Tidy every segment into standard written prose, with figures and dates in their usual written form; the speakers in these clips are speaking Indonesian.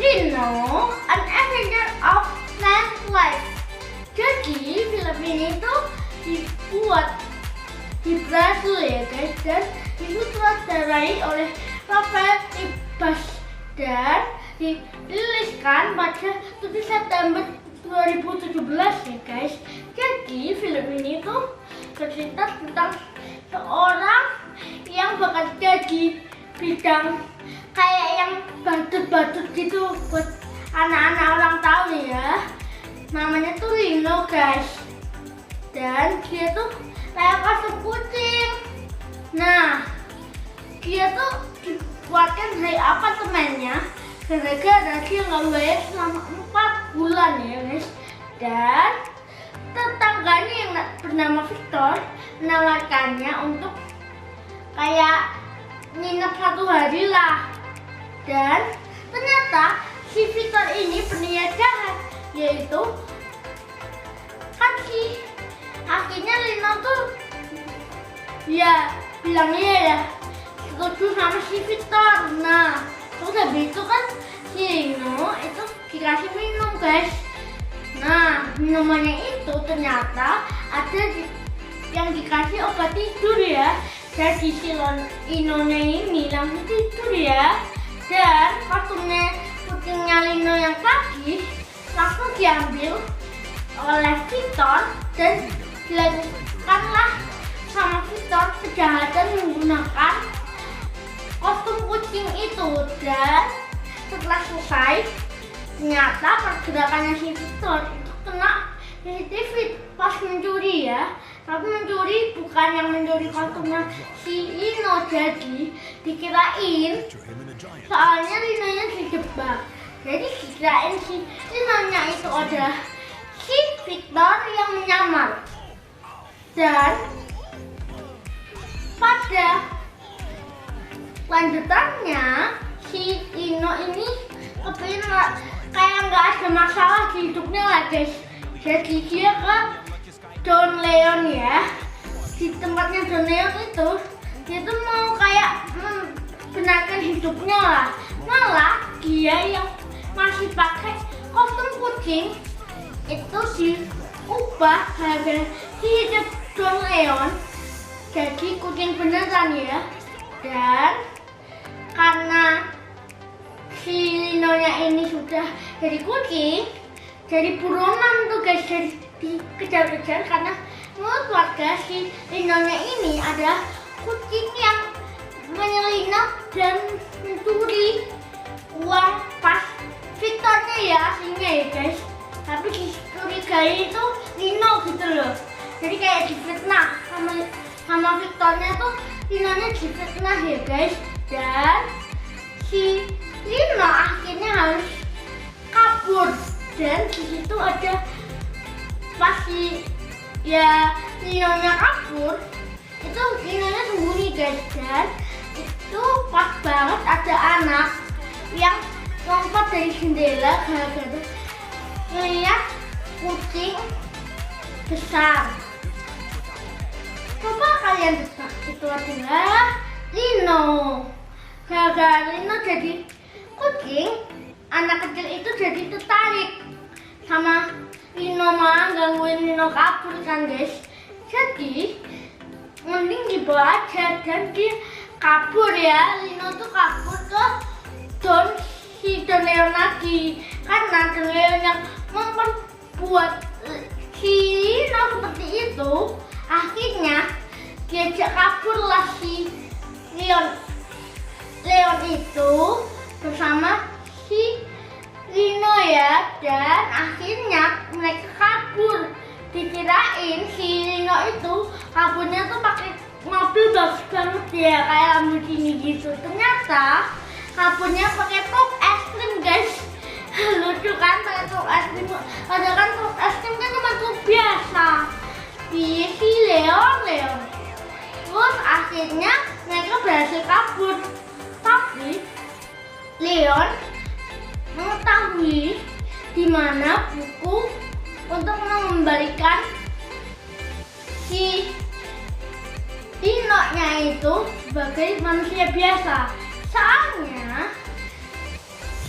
Lino, an Avenger of Plant Life. Jadi film ini tuh dibuat di Brasil ya guys, dan disutradarai oleh Rafael Ibas dan diriliskan pada 7 September 2017 ya guys. Jadi film ini tuh cerita tentang seorang yang bekerja di bidang kayak yang badut-badut gitu buat anak-anak ulang tahun ya. Namanya tuh Lino guys, dan dia tuh kayak kostum kucing. Nah, dia tuh dibuatkan dari apartemennya gara-gara dia nggak bayar selama 4 bulan ya guys. Dan tetangganya yang bernama Victor menawarkannya untuk kayak nginep 1 hari lah. Dan ternyata si Victor ini berniat jahat, yaitu akhirnya Lino tuh ya bilangnya ya setuju sama si Victor. Nah terus habis itu kan si Lino itu dikasih minum guys. Nah minumannya itu ternyata ada yang dikasih obat tidur ya. Jadi si Linonya ini langsung tidur ya. Dan kostumnya kucingnya Lino yang tadi langsung diambil oleh Victor dan dilakukanlah sama Victor kejahatan menggunakan kostum kucing itu. Dan setelah selesai ternyata pergerakannya si Victor itu kena CCTV pas mencuri ya. Tapi mencuri bukan yang mencuri kostumnya si Lino, jadi dikirain soalnya Linonya dijebak. Jadi dikirain si Linonya itu adalah si Victor yang menyamar. Dan pada lanjutannya si Lino ini kepingin kayak nggak ada masalah di hidupnya lah guys. Jadi dia ke Don Leon ya. Di tempatnya Don Leon itu dia tuh mau kayak membenarkan hidupnya lah. Malah dia yang masih pakai kostum kucing itu diubah gara-gara hidup Don Leon jadi kucing beneran ya. Dan karena si Linonya ini sudah jadi kucing, jadi buronan tuh guys, jadi dikejar-kejar karena menurut warga si Linonya ini adalah kucing yang menyelinap dan mencuri uang pas Victornya ya aslinya ya guys. Tapi dicurigai itu Lino gitu loh. Jadi kayak difitnah sama Victornya tuh Linonya difitnah ya guys. Dan si Lino akhirnya harus kabur. Dan di situ ada pas ya Linonya kabur, itu Linonya sembunyi guys. Dan itu pas banget ada anak yang lompat dari jendela gara-gara melihat kucing besar. Coba kalian tebak itu adalah Lino. Gara-gara Lino jadi kucing, anak kecil itu jadi tertarik sama Lino, malah gangguin Lino kabur kan guys. Jadi mending dibawa aja dan dia kabur ya. Lino tuh kabur ke Don Leon lagi karena Don Leon yang membuat si Lino seperti itu. Akhirnya diajak kabur lah si Leon itu bersama si Lino ya. Dan akhirnya mereka kabur. Dikirain si Lino itu kaburnya tuh pakai mobil bagus banget ya, kayak Lamborghini gitu. Ternyata kaburnya pakai truk es krim guys. Lucu kan pakai truk es krim. Padahal kan truk es krim kan cuma truk biasa. Si Leon akhirnya mereka berhasil kabur. Tapi Leon mengetahui di mana buku untuk mengembalikan si Lino-nya itu sebagai manusia biasa. Soalnya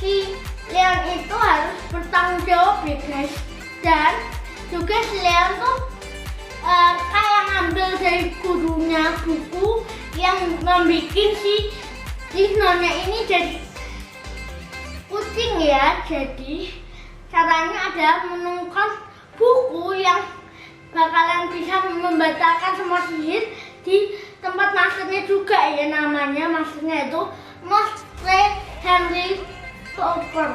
si Leon itu harus bertanggung jawab ya guys. Dan juga si Leon tuh kayak ngambil dari gurunya buku yang membuat si Lino-nya ini jadi kucing ya. Jadi caranya adalah menemukan buku yang bakalan bisa membatalkan semua sihir di tempat masternya juga ya, namanya masternya itu Master Henry Cooper.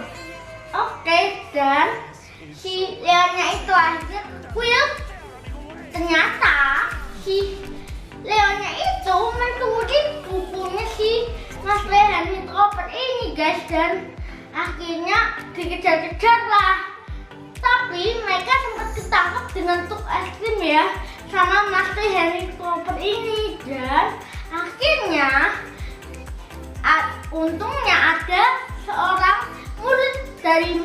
Oke, dan si Leonnya itu akhirnya kuil. Ternyata si Leonnya itu mencuri bukunya si Master Henry Cooper ini guys, dan akhirnya dikejar-kejar lah. Tapi mereka sempat ketangkap dengan truk es krim ya sama Master Henry Cooper ini. Dan akhirnya untungnya ada seorang murid dari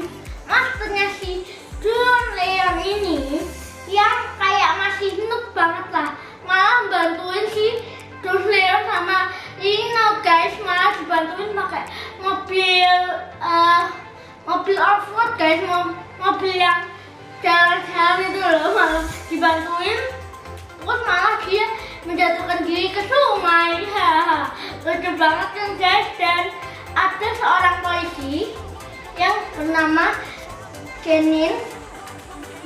masternya si Don Leon ini yang kayak masih noob banget lah, malah bantuin si Don Leon sama Lino guys. Malah dibantuin pakai mobil off-road guys, mobil yang jalan-jalan itu loh, malah dibantuin. Terus malah dia menjatuhkan diri ke sungai. Lucu banget kan guys. Dan ada seorang polisi yang bernama Jenin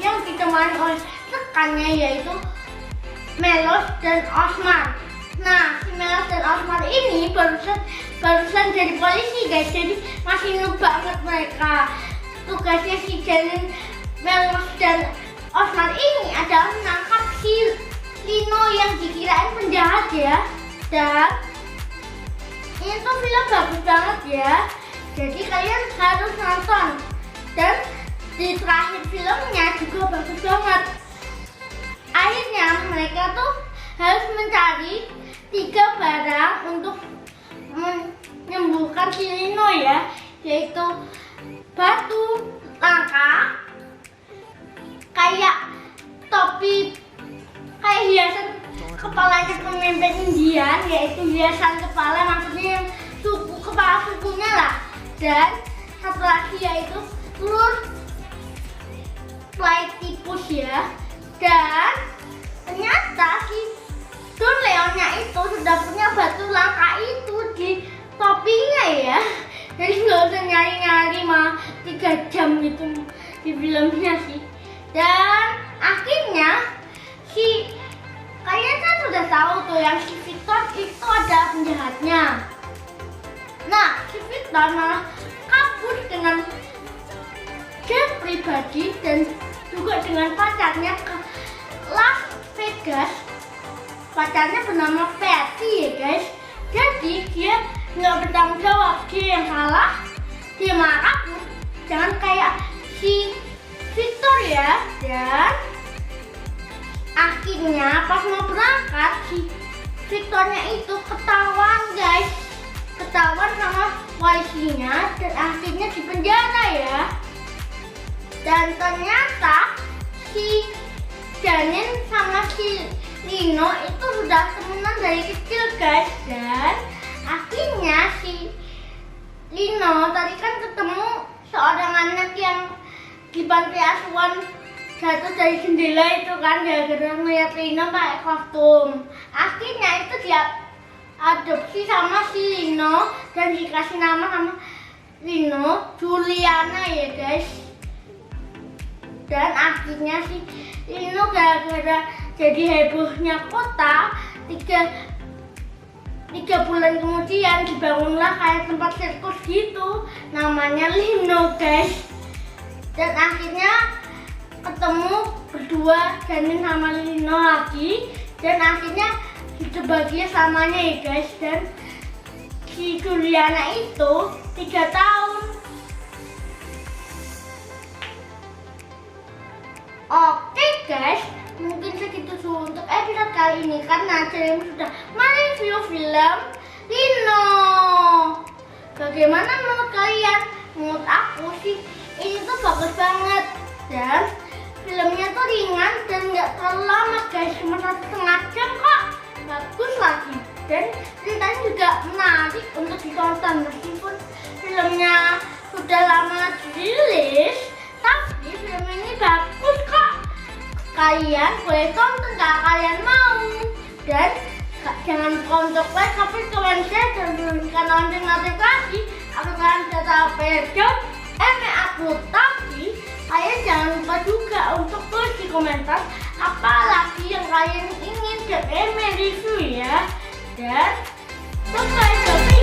yang ditemani oleh rekannya yaitu Melos dan Osmar. Nah, si Melos dan Osmar ini barusan jadi polisi guys, jadi masih noob banget mereka. Tugasnya si Jenin, Melos dan Osmar ini adalah menangkap si Lino yang dikirain penjahat ya. Dan ini tuh film bagus banget ya, jadi kalian harus nonton. Dan di terakhir filmnya juga bagus banget. Akhirnya mereka tuh harus mencari 3 barang untuk menyembuhkan si Lino ya, yaitu batu langka, kayak topi, kayak hiasan kepalanya pemimpin Indian, yaitu hiasan kepala, maksudnya yang kepala sukunya lah. Dan satu lagi yaitu telur platypus ya. Dan ternyata si Don Leonnya itu sudah punya batu langka itu di topinya ya. Jadi nggak usah nyari-nyari mah 3 jam gitu di filmnya sih. Dan akhirnya si kalian kan sudah tahu tuh yang si Victor itu adalah penjahatnya. Nah, si Victor malah kabur dengan jet pribadi dan juga dengan pacarnya ke Las Vegas. Pacarnya bernama Patty ya guys. Jadi dia nggak bertanggung jawab, dia yang salah, dia malah kabur. Jangan kayak si Victor ya. Dan akhirnya pas mau berangkat si Victornya itu ketahuan guys, ketahuan sama polisinya dan akhirnya dipenjara ya. Dan ternyata si Janin sama si Lino itu sudah temenan dari kecil guys. Dan akhirnya si Lino tadi kan ketemu seorang anak yang di panti asuhan jatuh dari jendela itu kan, gara-gara ngeliat Lino pakai kostum. Akhirnya itu dia adopsi sama si Lino dan dikasih nama sama Lino Juliana ya guys. Dan akhirnya si Lino gara-gara jadi hebohnya kota, 3 bulan kemudian dibangunlah kayak tempat sirkus gitu, namanya Lino guys. Dan akhirnya ketemu berdua Janin sama Lino lagi, dan akhirnya hidup bahagia samanya ya guys. Dan si Juliana itu 3 tahun. Oke guys, mungkin segitu untuk episode kali ini karena saya sudah mereview film Lino. Bagaimana menurut kalian? Menurut aku sih ini tuh bagus banget dan filmnya tuh ringan dan nggak terlalu lama guys, cuma 1,5 jam kok. Bagus lagi dan ceritanya juga menarik untuk ditonton meskipun filmnya sudah lama dirilis, tapi film ini bagus kok. Kalian boleh tonton kalau kalian mau dan jangan lupa untuk like, comment, share dan bunyikan lonceng notifikasi agar kalian bisa tahu video upload. Tapi kalian jangan lupa juga untuk tulis di komentar apa lagi yang kalian ingin review ya. Dan sampai jumpa.